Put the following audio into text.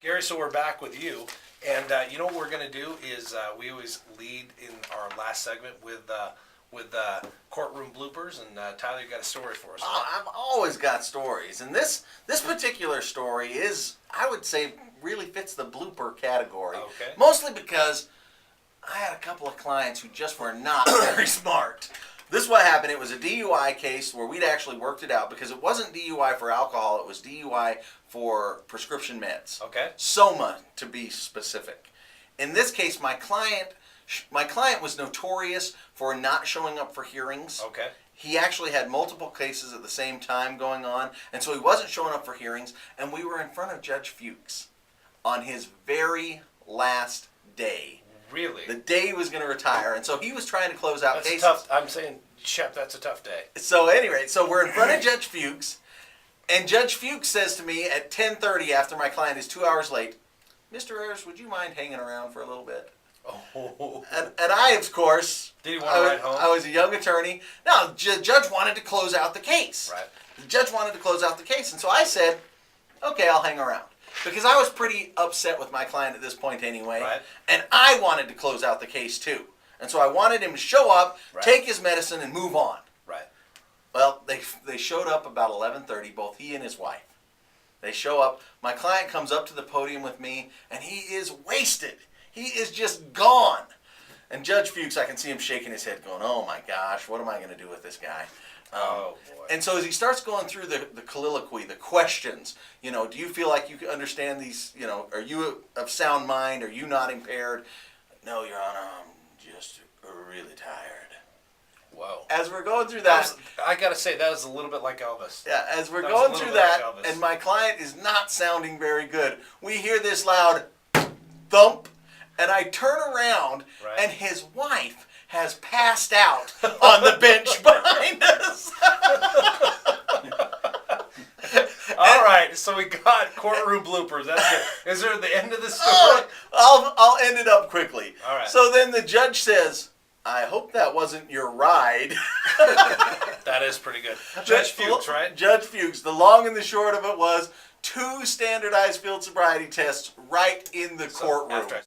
Gary, so we're back with you, and you know what we're going to do is we always lead in our last segment with courtroom bloopers, and Tyler, you got a story for us. Oh, I've always got stories, and this particular story is, I would say, really fits the blooper category. Okay. Mostly because I had a couple of clients who just were not very smart. This is what happened. It was a DUI case where we'd actually worked it out because it wasn't DUI for alcohol. It was DUI for prescription meds. Okay. Soma, to be specific. In this case, my client was notorious for not showing up for hearings. Okay. He actually had multiple cases at the same time going on, and so he wasn't showing up for hearings, and we were in front of Judge Fuchs on his very last day. Really? The day he was going to retire, and so he was trying to close out cases. Tough. I'm saying, Shep, that's a tough day. So anyway, so we're in front of Judge Fuchs, and Judge Fuchs says to me at 10:30 after my client is 2 hours late, "Mr. Ayres, would you mind hanging around for a little bit?" Oh. And I, of course, Did he want to ride home? I was a young attorney. No, Judge wanted to close out the case. Right. The judge wanted to close out the case, and so I said, "Okay, I'll hang around." Because I was pretty upset with my client at this point anyway. Right. And I wanted to close out the case too. And so I wanted him to show up, Right. take his medicine, and move on. Right. Well, they showed up about 11:30, both he and his wife. They show up. My client comes up to the podium with me, and he is wasted. He is just gone. And Judge Fuchs, I can see him shaking his head going, "Oh my gosh, what am I going to do with this guy?" Oh boy. And so as he starts going through the colloquy, the questions, do you feel like you can understand these, are you of sound mind? Are you not impaired? "No, Your Honor, I'm just really tired." Whoa. As we're going through that, I got to say, that was a little bit like Elvis. yeah, as we're That was a going little through bit like that, Elvis. and my client is not sounding very good, we hear this loud thump, and I turn around, Right. and his wife has passed out on the bench behind us. All right, so we got courtroom bloopers. That's good. Is there the end of the story? I'll end it up quickly. All right. So then the judge says, "I hope that wasn't your ride." That is pretty good. Judge Fuchs, right? Judge Fuchs. The long and the short of it was 2 standardized field sobriety tests right in the courtroom. After I